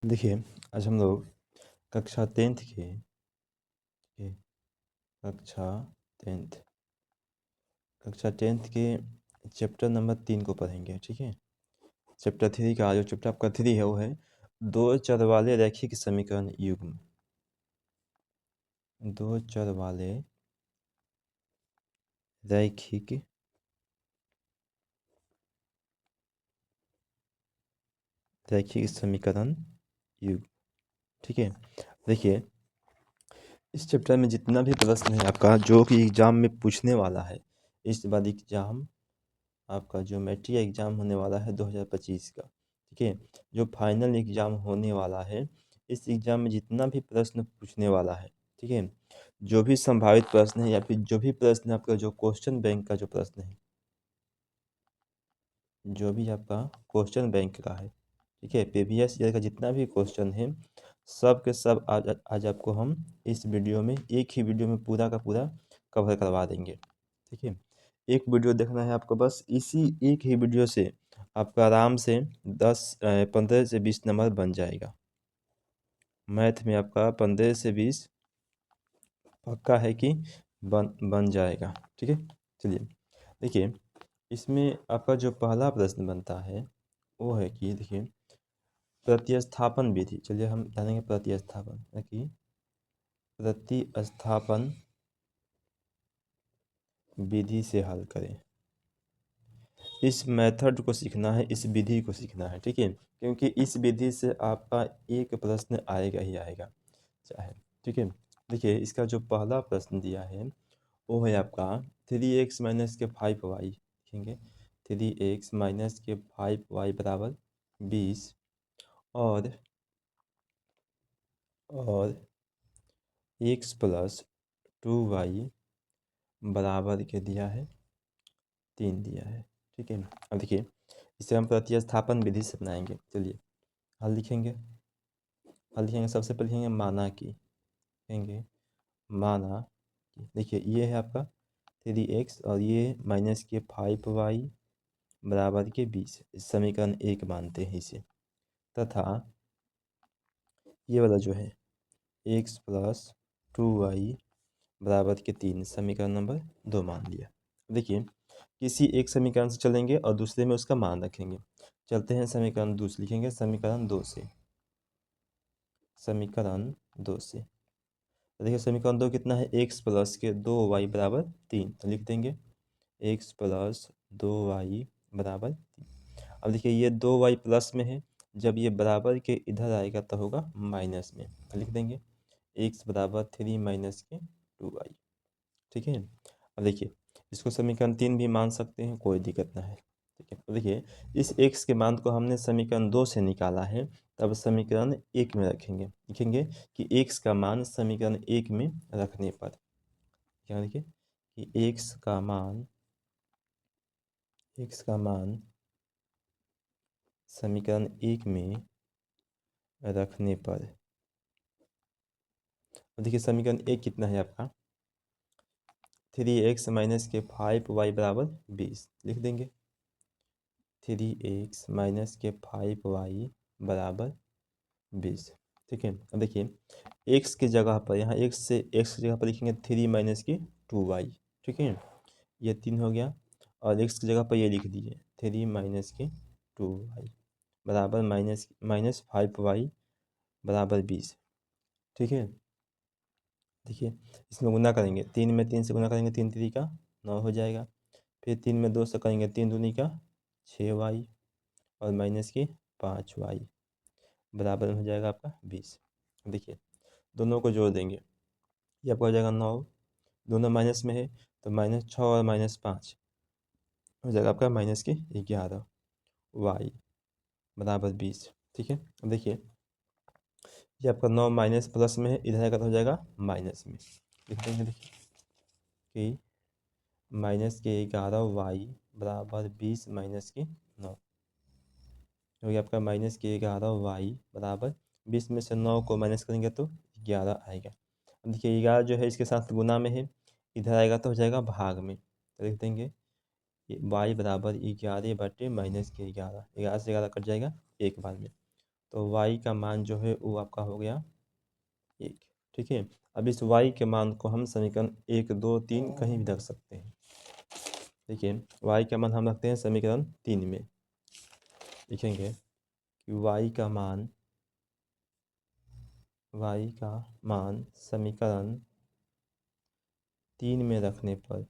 देखिए, आज हम लोग कक्षा 10th के कक्षा 10th कक्षा 10th के चैप्टर नंबर 3 को पढ़ेंगे, ठीक है। चैप्टर 3 का जो चैप्टर आपका 3 है वो है दो चर वाले रैखिक समीकरण युग्म। दो चर वाले रैखिक समीकरण युग्म, ठीक है। देखिए, इस चैप्टर में जितना भी प्रश्न है आपका जो कि एग्जाम में पूछने वाला है, इस बार एग्जाम आपका जो मैट्रिक एग्ज़ाम होने वाला है 2025 का, ठीक है। जो फाइनल एग्ज़ाम होने वाला है, इस एग्ज़ाम में जितना भी प्रश्न पूछने वाला है, ठीक है। जो भी संभावित प्रश्न है या फिर जो भी प्रश्न आपका जो क्वेश्चन बैंक का जो प्रश्न है, जो भी आपका क्वेश्चन बैंक का है, ठीक है, प्रीवियस ईयर का जितना भी क्वेश्चन है, सब के सब आज आपको हम इस वीडियो में, एक ही वीडियो में पूरा का पूरा कवर करवा देंगे, ठीक है। एक वीडियो देखना है आपको, बस इसी एक ही वीडियो से आपका आराम से 15 से 20 नंबर बन जाएगा। मैथ में आपका 15 से 20 पक्का है कि बन जाएगा, ठीक है। चलिए देखिए, इसमें आपका जो पहला प्रश्न बनता है वो है कि देखिए, प्रतिस्थापन विधि। चलिए हम जानेंगे प्रतिस्थापन कि प्रतिस्थापन विधि से हल करें। इस मेथड को सीखना है, इस विधि को सीखना है, ठीक है। क्योंकि इस विधि से आपका एक प्रश्न आएगा ही आएगा चाहे, ठीक है। देखिए, इसका जो पहला प्रश्न दिया है वो है आपका 3x माइनस के 5y, लिखेंगे 3x माइनस के 5y बराबर 20 और x प्लस 2y बराबर के दिया है 3 दिया है, ठीक है। अब देखिए, इसे हम प्रतिस्थापन विधि से अपनाएंगे। चलिए हल लिखेंगे। सबसे पहले लिखेंगे माना कि, लिखेंगे माना कि, देखिए ये है आपका 3x और ये माइनस के 5y बराबर के 20, समीकरण 1 मानते हैं इसे, तथा ये वाला जो है x प्लस 2y बराबर के 3, समीकरण नंबर 2 मान लिया। देखिए, किसी एक समीकरण से चलेंगे और दूसरे में उसका मान रखेंगे। चलते हैं समीकरण 2 से, लिखेंगे समीकरण 2 से, देखिए समीकरण 2 कितना है, x प्लस के 2y बराबर 3, तो लिख देंगे x प्लस 2y बराबर 3। अब देखिए ये 2y प्लस में है, जब ये बराबर के इधर आएगा तो होगा माइनस में, तो लिख देंगे x बराबर 3 माइनस के 2y, ठीक है। अब देखिए, इसको समीकरण 3 भी मान सकते हैं, कोई दिक्कत ना है, ठीक है। तो देखिए, इस x के मान को हमने समीकरण 2 से निकाला है, तब समीकरण 1 में रखेंगे। लिखेंगे कि x का मान समीकरण 1 में रखने पर, क्या देखिए कि x का मान समीकरण 1 में रखने पर, देखिए समीकरण 1 कितना है आपका 3x माइनस के 5y बराबर 20, लिख देंगे 3x माइनस के 5y बराबर 20, ठीक है। अब देखिए, x की जगह पर, यहाँ x की जगह पर लिखेंगे 3 माइनस की 2y, ठीक है। ये 3 हो गया, और x की जगह पर ये लिख दिए 3 माइनस की 2y बराबर माइनस 5y बराबर 20, ठीक है। देखिए, इसमें गुना करेंगे, 3 में 3 से गुना करेंगे, 3 3 का 9 हो जाएगा। फिर 3 में 2 से करेंगे, 3 दूनी का 6y और माइनस की 5y बराबर हो जाएगा आपका 20। देखिए, दोनों को जोड़ देंगे, ये आपका हो जाएगा 9, दोनों माइनस में है तो -6 और -5 हो जाएगा आपका -11y बराबर 20, ठीक है। अब देखिए, ये आपका 9 माइनस प्लस में है, इधर का तो हो जाएगा माइनस में, लिख देंगे देखिए कि -11y बराबर 20 माइनस की 9 हो गया आपका -11y बराबर 20 में से 9 को माइनस करेंगे तो 11 आएगा। अब देखिए 11 जो है इसके साथ गुना में है, इधर आएगा तो हो जाएगा भाग में, तो लिख देंगे y बराबर 11 बटे -11, 11 से 11 कट जाएगा एक बार में, तो y का मान जो है वो आपका हो गया 1। ठीक है, अब इस y के मान को हम समीकरण 1 2 3 कहीं भी रख सकते हैं। देखिए y का मान हम रखते हैं समीकरण 3 में। लिखेंगे कि y का मान समीकरण 3 में रखने पर,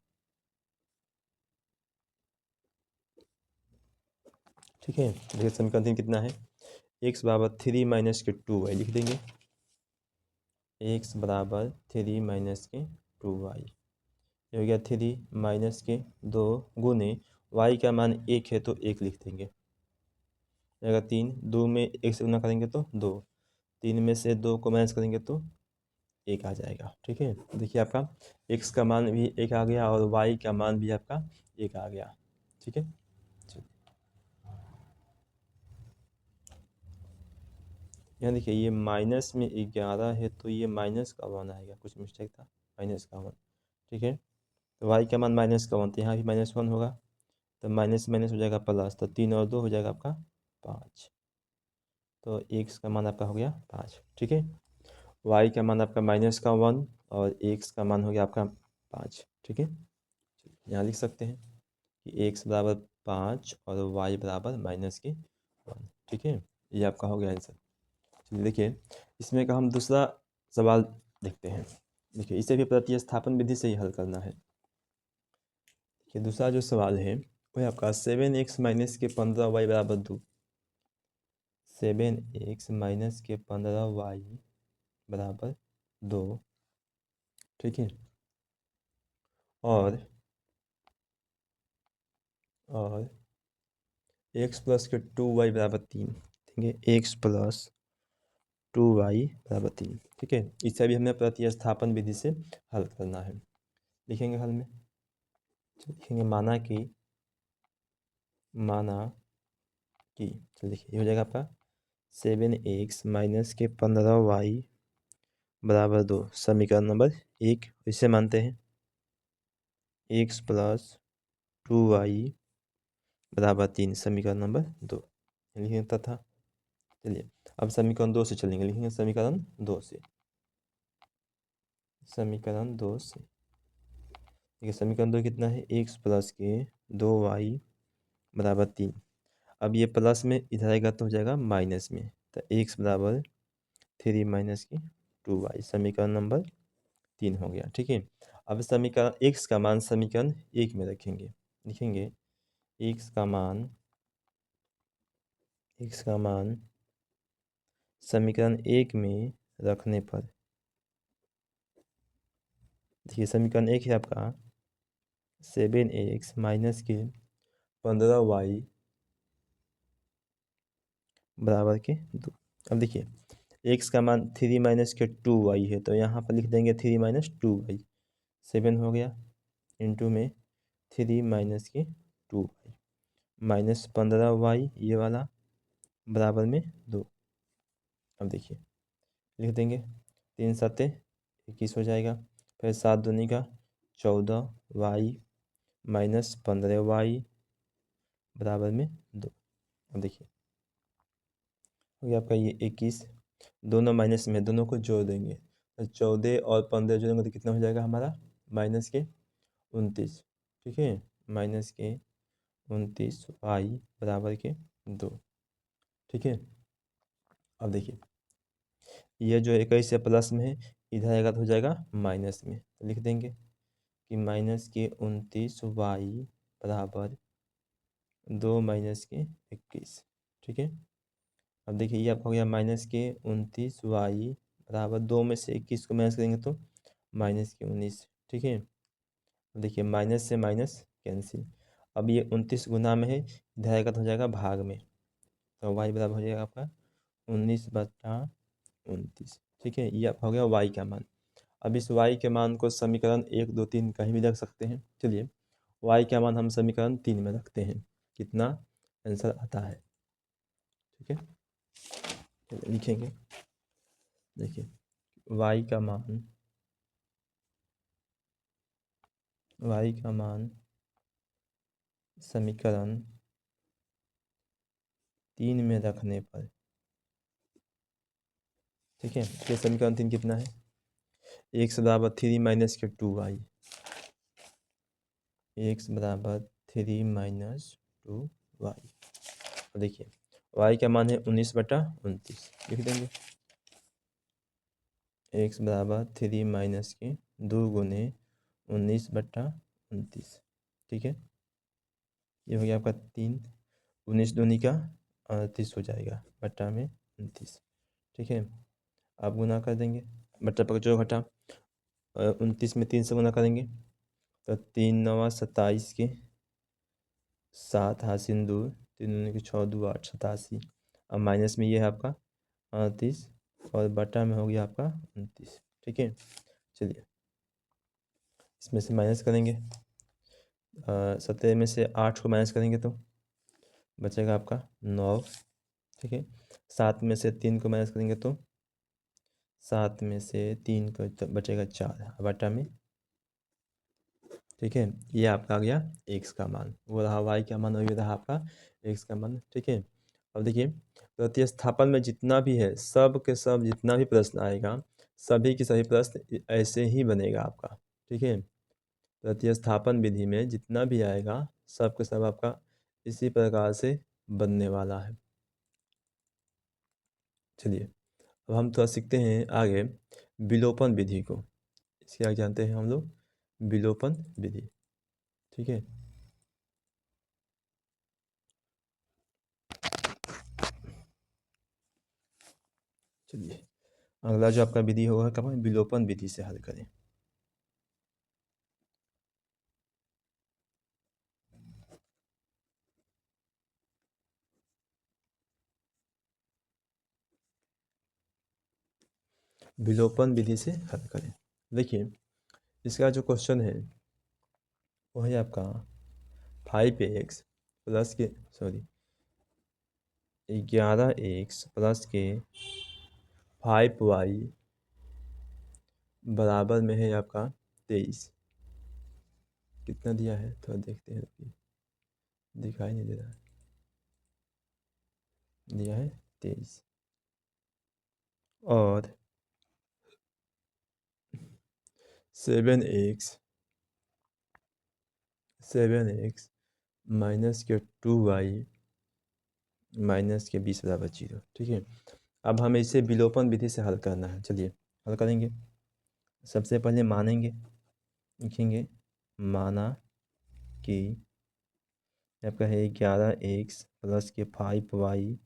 ठीक है, देखिए समीकरण 3 कितना है, x बराबर 3 माइनस के 2y लिख देंगे। x बराबर 3 माइनस के 2y, ये हो गया 3 माइनस के 2 गुने y का मान 1 है तो 1 लिख देंगे। अगर 3 2 में 1 से गुना करेंगे तो 2, 3 में से 2 को माइनस करेंगे तो 1 आ जाएगा। ठीक है, देखिए आपका x का मान भी 1 आ गया और y का मान भी आपका 1 आ गया। ठीक है, यहाँ देखिए ये माइनस में 11 है तो ये माइनस का 1 आएगा, कुछ मिस्टेक था, माइनस का 1। ठीक है, तो y का मान माइनस का 1, तो यहाँ भी -1 होगा, तो माइनस माइनस हो जाएगा प्लस, तो 3 और 2 हो जाएगा आपका 5, तो x का मान आपका हो गया 5। ठीक है, y का मान आपका -1 और x का मान हो गया आपका 5। ठीक है, यहाँ लिख सकते हैं कि x बराबर 5 और y बराबर -1। ठीक है, ये आपका हो गया आंसर। चलिए देखिए इसमें का हम दूसरा सवाल देखते हैं। देखिए इसे भी प्रतिस्थापन विधि से ही हल करना है। देखिए दूसरा जो सवाल है वो है आपका 7x माइनस के 15y बराबर 2। 7x माइनस के 15y बराबर 2। ठीक है, और x प्लस के 2y बराबर 3। ठीक है, x प्लस 2y बराबर 3। ठीक है, इसे भी हमें प्रतिस्थापन विधि से हल करना है। लिखेंगे हल में, लिखेंगे माना कि चलिए देखिए ये हो जाएगा आपका 7x माइनस के 15y बराबर 2 समीकरण नंबर 1, इसे मानते हैं x प्लस 2y बराबर 3 समीकरण नंबर 2 लिखेंगे तथा। चलिए अब समीकरण 2 से चलेंगे, लिखेंगे समीकरण 2 से, समीकरण 2 से। देखिए समीकरण 2 कितना है, x प्लस के 2y बराबर 3। अब ये प्लस में इधर आएगा तो हो जाएगा माइनस में, तो x बराबर 3 माइनस की 2y समीकरण नंबर 3 हो गया। ठीक है, अब समीकरण x का मान समीकरण 1 में रखेंगे। लिखेंगे x का मान समीकरण 1 में रखने पर, देखिए समीकरण 1 है आपका 7x माइनस के 15y बराबर के 2। अब देखिए x का मान 3 माइनस के 2y है तो यहाँ पर लिख देंगे 3 माइनस 2y, 7 हो गया इंटू में 3 माइनस के 2y माइनस 15y ये वाला बराबर में 2। अब देखिए लिख देंगे 3 सत्ते 21 हो जाएगा, फिर 7 दूनी का 14y माइनस 15y बराबर में 2। अब देखिए हो गया आपका ये 21, दोनों माइनस में, दोनों को जोड़ देंगे तो 14 और 15 जोड़ेंगे तो कितना हो जाएगा हमारा माइनस के 29। ठीक है, माइनस के 29y बराबर के 2। ठीक है, अब देखिए ये जो 21 से प्लस में है इधर आएगा तो हो जाएगा माइनस में, तो लिख देंगे कि माइनस के 29y बराबर 2 माइनस के 21। ठीक है, अब देखिए ये आपका हो गया माइनस के 29y बराबर 2 में से 21 को माइनस करेंगे तो माइनस के 19। ठीक है, अब देखिए माइनस से माइनस कैंसिल, अब ये 29 गुना में है इधर आएगा तो हो जाएगा भाग में, तो y बराबर हो जाएगा आपका 19/29। ठीक है, ये आपका हो गया y का मान। अब इस y के मान को समीकरण 1 2 3 कहीं भी रख सकते हैं। चलिए y का मान हम समीकरण 3 में रखते हैं, कितना आंसर आता है। ठीक है, चलिए लिखेंगे, देखिए y का मान समीकरण 3 में रखने पर ठीक है। ये समीकरण 3 कितना है, एक्स बराबर 3 माइनस के 2y, एक्स बराबर 3 माइनस 2y। देखिए y का मान है 19/29, लिख देंगे एक्स बराबर 3 माइनस के 2 गुने 19/29। ठीक है, ये हो गया आपका 3, 19 दूनी का 38 हो जाएगा, बट्टा में 29। ठीक है, आप गुना कर देंगे, बट्टा पकड़ जो घटा 29 में 3 से गुना करेंगे तो 3 9 27 के 7 हासिल 2, 3 दूनी के 6 2 8 87। अब माइनस में ये है आपका 38 और बट्टा में हो गया आपका 29। ठीक है, चलिए इसमें से माइनस करेंगे, 17 में से 8 को माइनस करेंगे तो बचेगा आपका 9। ठीक है, 7 में से 3 को माइनस करेंगे तो 7 में से 3 को तो बचेगा 4 बटा में। ठीक है, ये आपका आ गया एक्स का मान, वो रहा वाई का मान और ये रहा आपका एक्स का मान। ठीक है, अब देखिए प्रतिस्थापन में जितना भी है सब के सब जितना भी प्रश्न आएगा सभी के सभी प्रश्न ऐसे ही बनेगा आपका। ठीक है, प्रतिस्थापन विधि में जितना भी आएगा सब के सब आपका इसी प्रकार से बनने वाला है। चलिए अब हम थोड़ा सीखते हैं आगे विलोपन विधि को। इसके आगे जानते हैं हम लोग विलोपन विधि। ठीक है, चलिए अगला जो आपका विधि होगा कब विलोपन विधि से हल करें। विलोपन विधि से हल करें। देखिए इसका जो क्वेश्चन है वो है आपका 5x प्लस के 11x प्लस के 5y बराबर में है आपका 23। कितना दिया है थोड़ा देखते हैं, दिखाई नहीं दे रहा है, दिया है 23 और 7x माइनस के 2y माइनस के 20 बराबर 0। ठीक है, अब हमें इसे विलोपन विधि से हल करना है। चलिए हल करेंगे, सबसे पहले मानेंगे, लिखेंगे माना कि आपका है 11x प्लस के 5y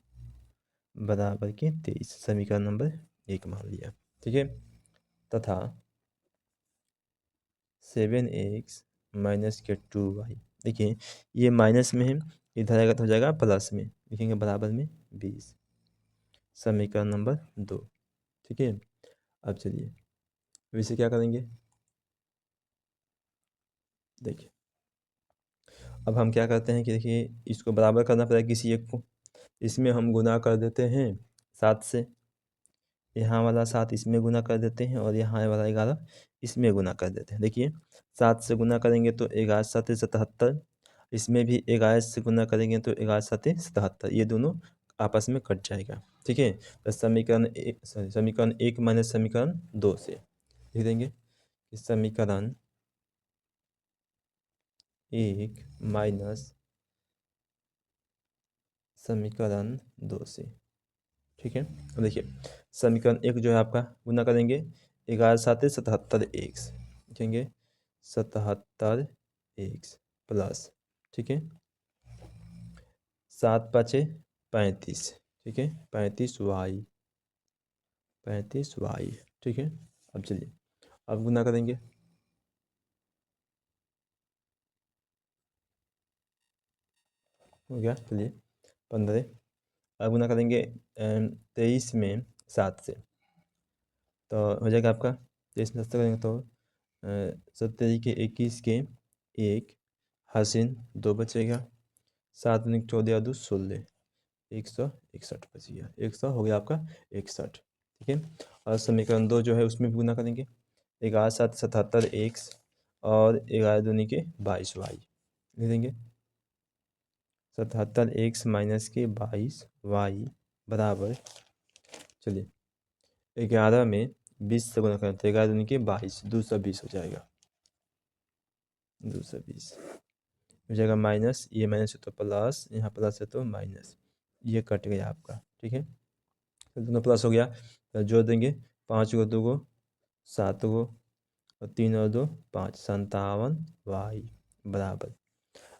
बराबर के 23, समीकरण नंबर 1 मान लिया। ठीक है, तथा 7x माइनस के 2y, देखिए ये माइनस में है, इधर आएगा तो हो जाएगा प्लस में, लिखेंगे बराबर में 20, समीकरण नंबर 2। ठीक है, अब चलिए अब इसे क्या करेंगे, देखिए अब हम क्या करते हैं कि देखिए इसको बराबर करना पड़ेगा किसी एक को, इसमें हम गुना कर देते हैं 7 से, यहाँ वाला 7 इसमें गुना कर देते हैं और यहाँ वाला 11 इसमें गुना कर देते हैं। देखिए 7 से गुना करेंगे तो 11 7 77, इसमें भी 11 से गुना करेंगे तो 11 7 77, ये दोनों आपस में कट जाएगा। ठीक है, तो समीकरण 1 माइनस समीकरण 2 से लिख देंगे कि समीकरण 1 माइनस समीकरण 2 से। ठीक है, अब देखिए समीकरण 1 जो है आपका गुना करेंगे 11 7 77 एक्स, लिखेंगे 77 एक्स प्लस, ठीक है 7 5 35, ठीक है 35y, 35y। ठीक है, अब चलिए अब गुना करेंगे, हो गया, चलिए 15। अब गुना करेंगे 23 में 7 से, तो हो जाएगा आपका 23 में 7 करेंगे तो 70 के 21 के 1 हासिल 2 बचेगा, 7 दूनी 14 2 16, 161 बच गया, 100 हो गया आपका 61। ठीक है, और समीकरण 2 जो है उसमें भी गुना करेंगे 11 7 77 एक्स और 11 दूनी के 22y, लिख देंगे 77 एक्स माइनस के 22y बराबर, चलिए 11 में 20 से गुना करें तो 11 दूनी के 22, 220 हो जाएगा, 220 हो जाएगा माइनस, ये माइनस है तो प्लस, यहाँ प्लस है तो माइनस, ये कट गया आपका। ठीक है, तो दोनों प्लस हो गया, तो जोड़ देंगे 5 को 2 को 7 को और 3 और 2 5, 57y बराबर।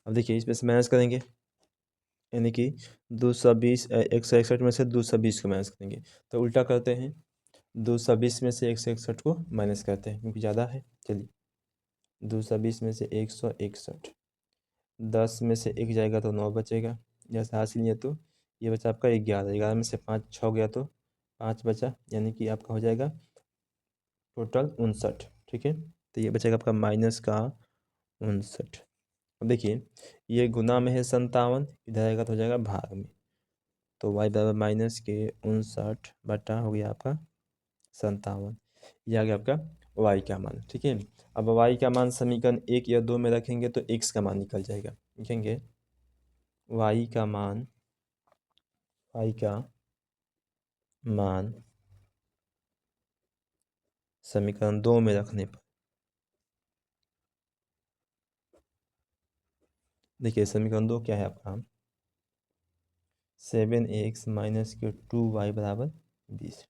अब देखिए इसमें से माइनस करेंगे, यानी कि 220 161 में से 220 को माइनस करेंगे, तो उल्टा करते हैं, 220 में से 161 को माइनस करते हैं क्योंकि ज़्यादा है। चलिए 220 में से 161, 10 में से 1 जाएगा तो 9 बचेगा, जैसे हासिल नहीं है तो ये बचा आपका 11, 11 में से 5 6 गया तो 5 बचा, यानी कि आपका हो जाएगा टोटल 59। ठीक है, तो ये बचेगा आपका माइनस का 59। अब देखिए ये गुना में है 57, इधर आएगा तो हो जाएगा भाग में, तो y बराबर माइनस के 59 बटा हो गया आपका 57, ये आ गया आपका y का मान। ठीक है, अब y का मान समीकरण 1 या 2 में रखेंगे तो x का मान निकल जाएगा, लिखेंगे y का मान समीकरण 2 में रखने पर, देखिए समीकरण 2 क्या है आपका, 7x माइनस के 2y बराबर 20।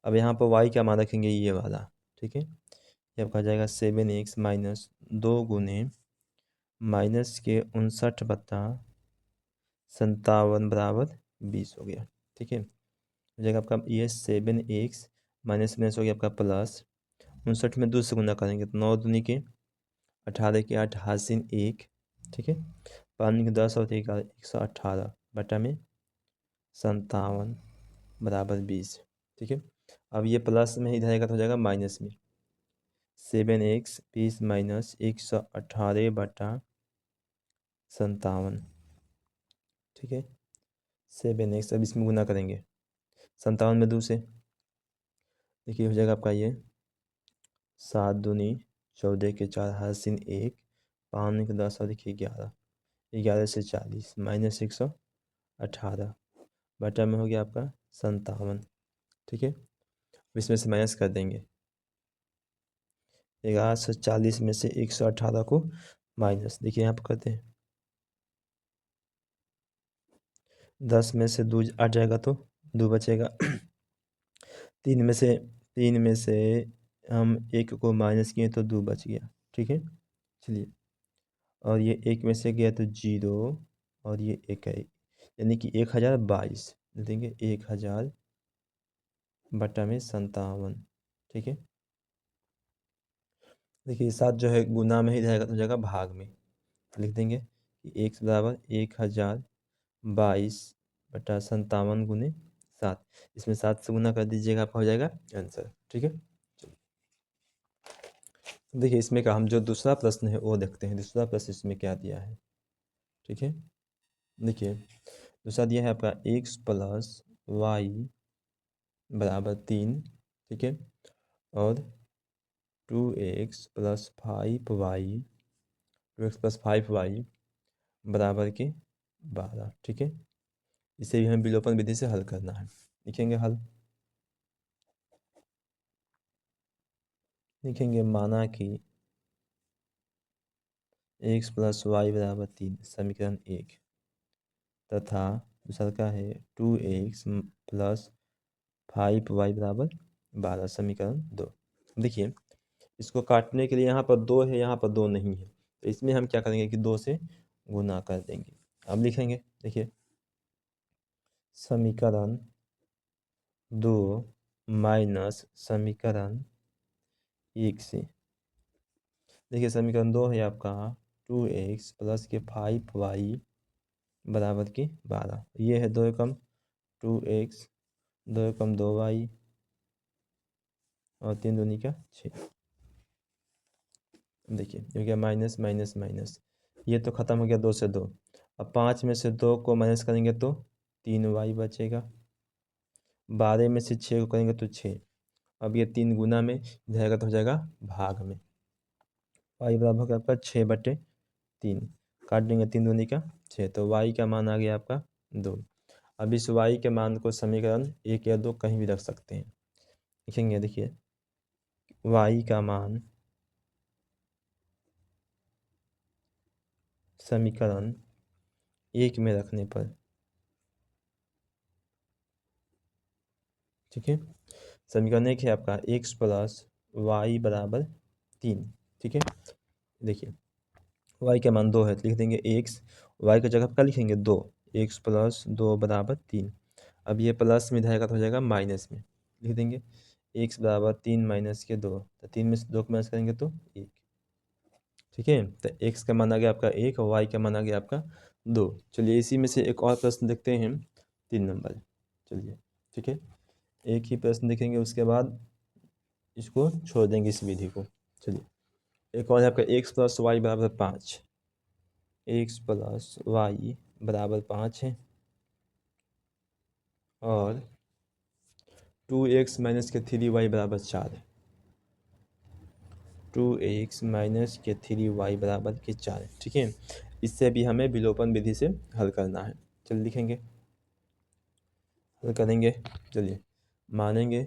अब यहाँ पर y का मान रखेंगे ये वाला। ठीक है, ये आपका जाएगा 7x माइनस 2 गुने माइनस के 59 बटा 57 बराबर 20 हो गया। ठीक है, हो जाएगा आपका ये 7x माइनस माइनस हो गया आपका प्लस 59 में 2 से गुना करेंगे तो 9 दूनी के 18 के 8 हासिल 1। ठीक है, 5 के 10 और 118 बटा में 57 बराबर 20। ठीक है, अब ये प्लस में इधर आएगा तो हो जाएगा माइनस में, 7x 20 माइनस 118 बटा 57। ठीक है, 7x, अब इसमें गुना करेंगे 57 में 2 से, देखिए हो जाएगा आपका ये 7 दूनी 14 के 4 हासिल 1, 5 के 10 और देखिए 11, 11 से 40 माइनस 118 बटा में हो गया आपका 57। ठीक है, इसमें से माइनस कर देंगे, 11 से 40 में से 118 को माइनस, देखिए यहाँ पर करते हैं 10 में से 2 हट जाएगा तो 2 बचेगा, 3 में से हम 1 को माइनस किए तो 2 बच गया। ठीक है, चलिए, और ये 1 में से गया तो 0 और ये 1 है, यानी कि 1022 देंगे, 1000 बटा में 57। ठीक है, देखिए 7 जो है गुना में ही रहेगा तो जगह भाग में, तो लिख देंगे कि 1 बराबर 1022 बटा 57 गुने 7, इसमें 7 से गुना कर दीजिएगा, आपका हो जाएगा आंसर। ठीक है, देखिए इसमें का हम जो दूसरा प्रश्न है वो देखते हैं, दूसरा प्रश्न इसमें क्या दिया है। ठीक है, देखिए दूसरा दिया है आपका x प्लस वाई बराबर 3। ठीक है, और 2x plus 5y, 2x plus 5y बराबर के 12। ठीक है, इसे भी हमें विलोपन विधि से हल करना है, लिखेंगे हल, लिखेंगे माना कि x प्लस वाई बराबर 3 समीकरण 1 तथा दूसरा का है 2x प्लस 5y बराबर 12 समीकरण 2। देखिए इसको काटने के लिए यहाँ पर 2 है, यहाँ पर 2 नहीं है, तो इसमें हम क्या करेंगे कि 2 से गुना कर देंगे। अब लिखेंगे, देखिए समीकरण 2 माइनस समीकरण 1 से, देखिए समीकरण 2 है आपका 2x प्लस के 5y बराबर के 12, ये है 2 एकम 2x, 2 एकम 2y और 3 दूनी का 6। देखिए हो गया माइनस माइनस माइनस, ये तो ख़त्म हो गया 2 से 2, अब 5 में से 2 को माइनस करेंगे तो 3y बचेगा, 12 में से 6 को करेंगे तो 6, अब ये 3 गुना में जाएगा तो हो जाएगा भाग में, y बराबर होगा आपका 6/3, काट देंगे 3 दूनी का 6, तो y का मान आ गया आपका 2। अब इस y के मान को समीकरण 1 या 2 कहीं भी रख सकते हैं, लिखेंगे, देखिए y का मान समीकरण 1 में रखने पर, ठीक है। समीकरण 1 है आपका x प्लस वाई बराबर 3, ठीक है। देखिए y का मान 2 है तो लिख देंगे x, y की जगह पर क्या लिखेंगे 2, x प्लस 2 बराबर 3। अब ये प्लस में जाएगा तो हो जाएगा माइनस में, लिख देंगे x बराबर 3 माइनस के 2, तो 3 में से 2 को माइनस करेंगे तो 1, ठीक है। तो x का मान आ गया आपका 1 और y का मान आ गया आपका 2। चलिए इसी में से एक और प्रश्न देखते हैं 3 नंबर, चलिए ठीक है। एक ही प्रश्न देखेंगे उसके बाद इसको छोड़ देंगे इस विधि को। चलिए एक और है आपका x प्लस वाई बराबर 5, x प्लस वाई बराबर 5 है और 2x माइनस के 3y बराबर 4 है। 2x माइनस के 3y बराबर के 4 है, ठीक है। इससे भी हमें विलोपन विधि से हल करना है। चलिए लिखेंगे, हल करेंगे। चलिए मानेंगे,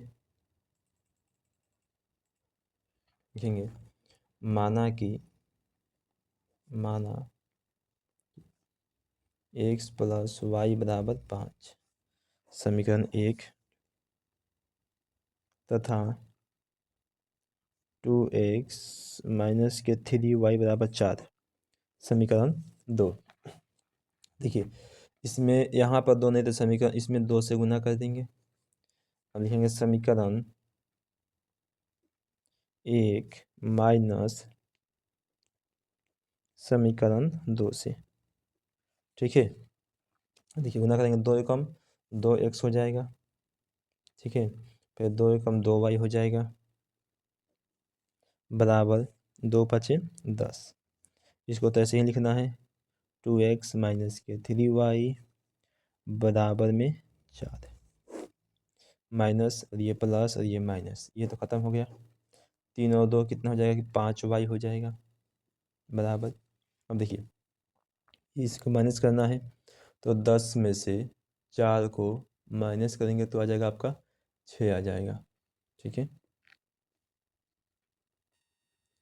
लिखेंगे माना x प्लस वाई बराबर 5 समीकरण 1 तथा 2x माइनस के 3y बराबर 4 समीकरण 2। देखिए इसमें यहाँ पर 2 नहीं तो समीकरण इसमें 2 से गुना कर देंगे। अब लिखेंगे समीकरण 1 माइनस समीकरण 2 से, ठीक है। देखिए गुना करेंगे 2 एकम 2x हो जाएगा, ठीक है। फिर 2 एकम 2y हो जाएगा बराबर 2 पचे 10। इसको तो ऐसे ही लिखना है 2x माइनस के 3y बराबर में 4 माइनस, और ये प्लस और ये माइनस, ये तो ख़त्म हो गया। 3 और 2 कितना हो जाएगा कि 5y हो जाएगा बराबर। अब देखिए इसको माइनस करना है तो 10 में से 4 को माइनस करेंगे तो आ जाएगा आपका 6 आ जाएगा, ठीक है।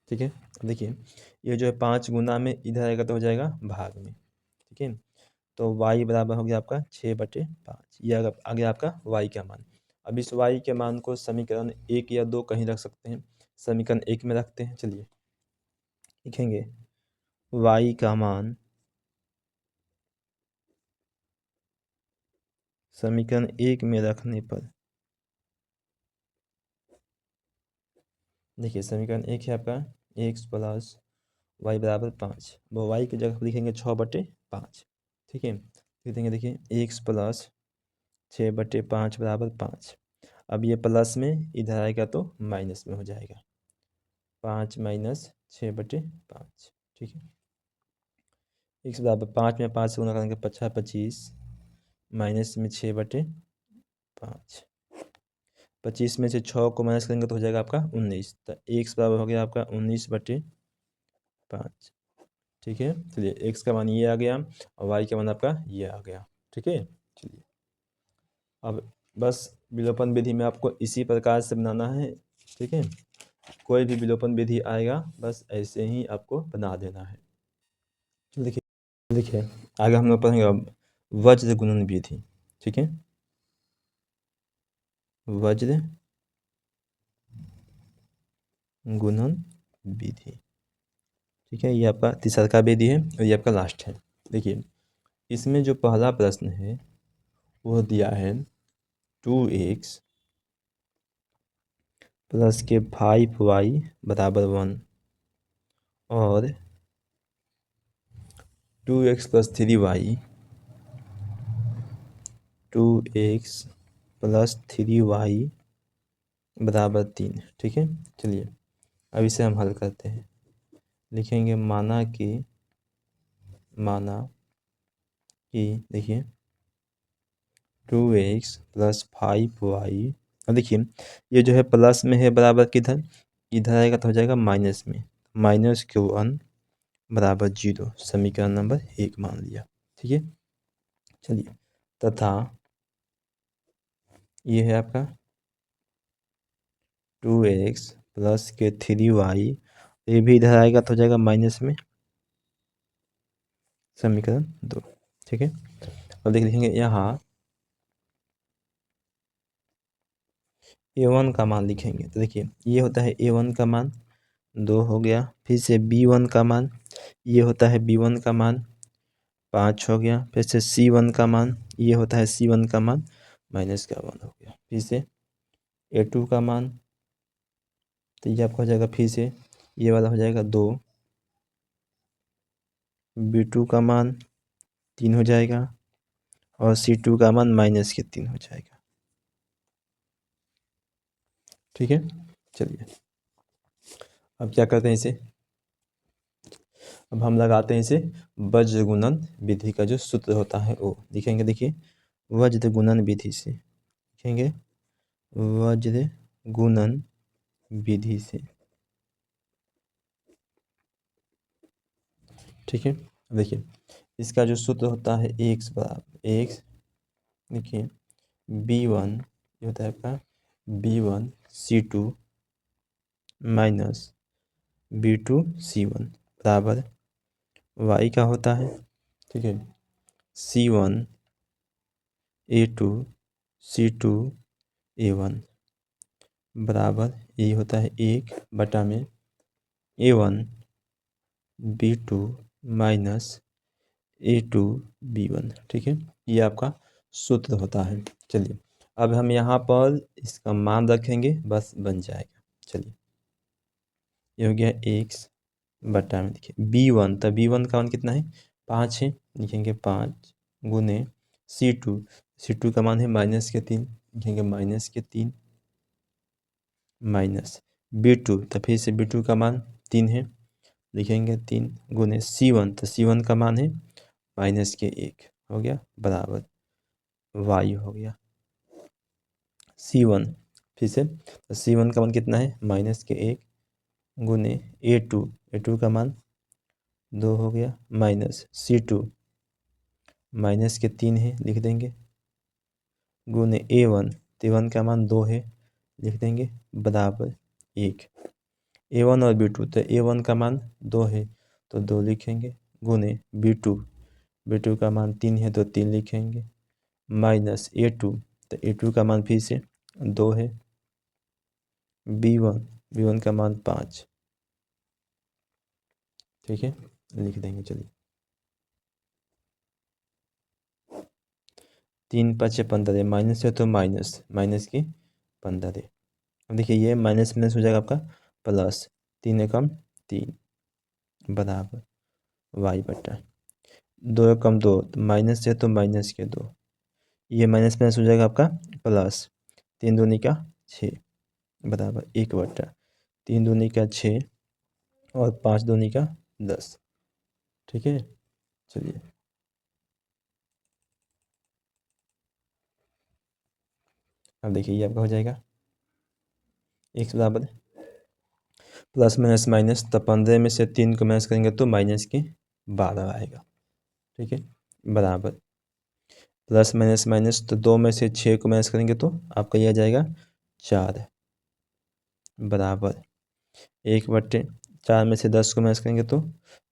ठीक है अब देखिए ये जो है 5 गुना में इधर आएगा तो हो जाएगा भाग में, ठीक है। तो y बराबर हो गया आपका 6/5, ये आ गया आपका y का मान। अब इस y के मान को समीकरण 1 या 2 कहीं रख सकते हैं, समीकरण 1 में रखते हैं। चलिए लिखेंगे y का मान समीकरण 1 में रखने पर, देखिए समीकरण 1 है आपका x प्लस वाई बराबर 5, वो y की जगह पर लिखेंगे 6/5, ठीक है। लिख देंगे देखिए x प्लस 6/5 बराबर 5। अब ये प्लस में इधर आएगा तो माइनस में हो जाएगा, 5 माइनस 6/5, ठीक है। x बराबर 5 में 5 से गुना करेंगे 5 25 माइनस में 6/5, 25 में से 6 को माइनस करेंगे तो हो जाएगा आपका 19, तो x बराबर हो गया आपका 19/5, ठीक है। चलिए x का मान ये आ गया और y का मान आपका ये आ गया, ठीक है। चलिए अब बस विलोपन विधि में आपको इसी प्रकार से बनाना है, ठीक है। कोई भी विलोपन विधि आएगा बस ऐसे ही आपको बना देना है। देखिए देखिए आगे हम लोग पढ़ेंगे अब वज्र गुणन विधि, ठीक है। वज्र गुणन विधि, ठीक है। ये आपका तीसरा का विधि है और ये आपका लास्ट है। देखिए इसमें जो पहला प्रश्न है वो दिया है 2x प्लस के 5y बराबर 1 और 2x plus 3y 2x plus 3y बराबर 3, ठीक है। चलिए अब इसे हम हल करते हैं। लिखेंगे माना कि देखिए 2x प्लस 5y, अब देखिए ये जो है प्लस में है बराबर किधर, इधर आएगा तो हो जाएगा माइनस में, -1 बराबर 0 समीकरण नंबर 1 मान लिया, ठीक है। चलिए तथा ये है आपका 2x प्लस के 3y, ये भी इधर आएगा तो हो जाएगा माइनस में समीकरण 2। ठीक है, अब लिखेंगे यहाँ a1 का मान लिखेंगे। तो देखिए ये होता है a1 का मान 2 हो गया, फिर से b1 का मान, ये होता है b1 का मान 5 हो गया, फिर से c1 का मान, ये होता है c1 का मान माइनस का 1 हो गया, फिर से a2 का मान, तो ये आपका हो जाएगा फिर से ये वाला हो जाएगा 2, b2 का मान 3 हो जाएगा और c2 का मान माइनस के 3 हो जाएगा। ठीक है, चलिए अब क्या करते हैं इसे, अब हम लगाते हैं इसे वज्र गुणन विधि का जो सूत्र होता है वो लिखेंगे। देखिए वज्र गुणन विधि से लिखेंगे, वज्र गुणन विधि से। ठीक है, देखिए इसका जो सूत्र होता है एक्स बराबर एक्स, देखिए b1 ये होता है आपका b1 c2 minus b2 c1 बराबर y का होता है। ठीक है, c1 a2 c2 a1 बराबर ये होता है 1/में a1 b2 minus a2 b1। ठीक है, ये आपका सूत्र होता है। चलिए अब हम यहाँ पर इसका मान रखेंगे, बस बन जाएगा। चलिए ये हो गया x/में, देखिए b1, तो b1 का मान कितना है 5 है, लिखेंगे 5 गुने c2 का मान है -3, लिखेंगे -3 माइनस b2, तो फिर से b2 का मान 3 है, लिखेंगे 3 गुने c1, तो c1 का मान है -1 हो गया बराबर y हो गया c1, फिर से तो c1 का मान कितना है -1 गुने a2 का मान 2 हो गया माइनस c2 -3 है, लिख देंगे गुने a1 का मान 2 है, लिख देंगे बराबर 1। a1 और b2, तो a1 का मान 2 है तो 2 लिखेंगे गुने b2 का मान 3 है तो 3 लिखेंगे माइनस a2, तो a2 का मान फिर से 2 है, b1 का मान 5। ठीक है, लिख देंगे। चलिए 3×5 = 15, माइनस है तो माइनस की 15। अब देखिए ये माइनस माइनस हो जाएगा आपका प्लस, 3 एकम 3 बराबर y/, 2 एकम 2, माइनस है तो माइनस के 2, ये माइनस माइनस हो जाएगा आपका प्लस, 3 दूनी का 6 बराबर 1/, 3 दूनी का 6 और 5 दूनी का 10। ठीक है, चलिए अब देखिए ये आपका हो जाएगा x बराबर प्लस माइनस माइनस, तो 15 में से 3 को माइनस करेंगे तो -12 आएगा। ठीक है, बराबर प्लस माइनस माइनस, तो 2 में से 6 को माइनस करेंगे तो आपका यह आ जाएगा 4 बराबर 1/4 में से 10 को माइनस करेंगे तो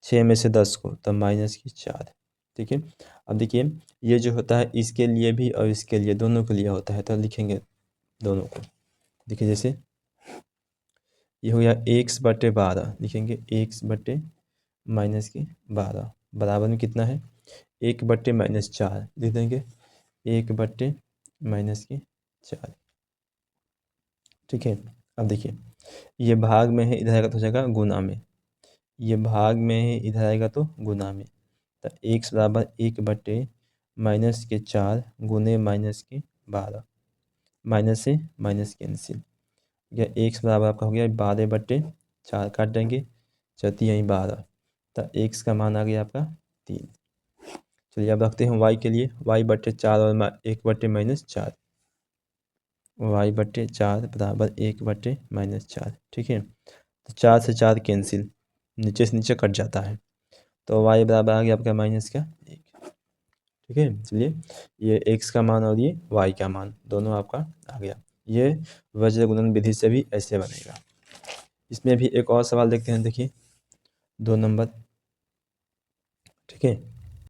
6 में से 10 को, तो -4। ठीक है, अब देखिए ये जो होता है इसके लिए भी और इसके लिए, दोनों के लिए होता है, तो लिखेंगे दोनों को। देखिए जैसे ये हो गया x/12, लिखेंगे x/-12 बराबर में कितना है 1/-4, लिख देंगे 1/-4। ठीक है, अब देखिए ये भाग में है, इधर आएगा तो हो जाएगा गुना में, ये भाग में है, इधर आएगा तो गुना में, तो x बराबर 1/-4 गुने -12, माइनस से माइनस कैंसिल, या x बराबर आपका हो गया 12/4, काट देंगे 4 यहीं 12, तो x का मान आ गया आपका 3। चलिए अब रखते हैं y के लिए, y/4 और 1/-4, y/4 बराबर 1/-4। ठीक है, तो 4 से 4 कैंसिल, नीचे से नीचे कट जाता है, तो y बराबर आ गया आपका -1। ठीक है, चलिए ये x का मान और ये y का मान दोनों आपका आ गया। ये वज्र गुणन विधि से भी ऐसे बनेगा। इसमें भी एक और सवाल देखते हैं, देखिए 2 नंबर, ठीक है।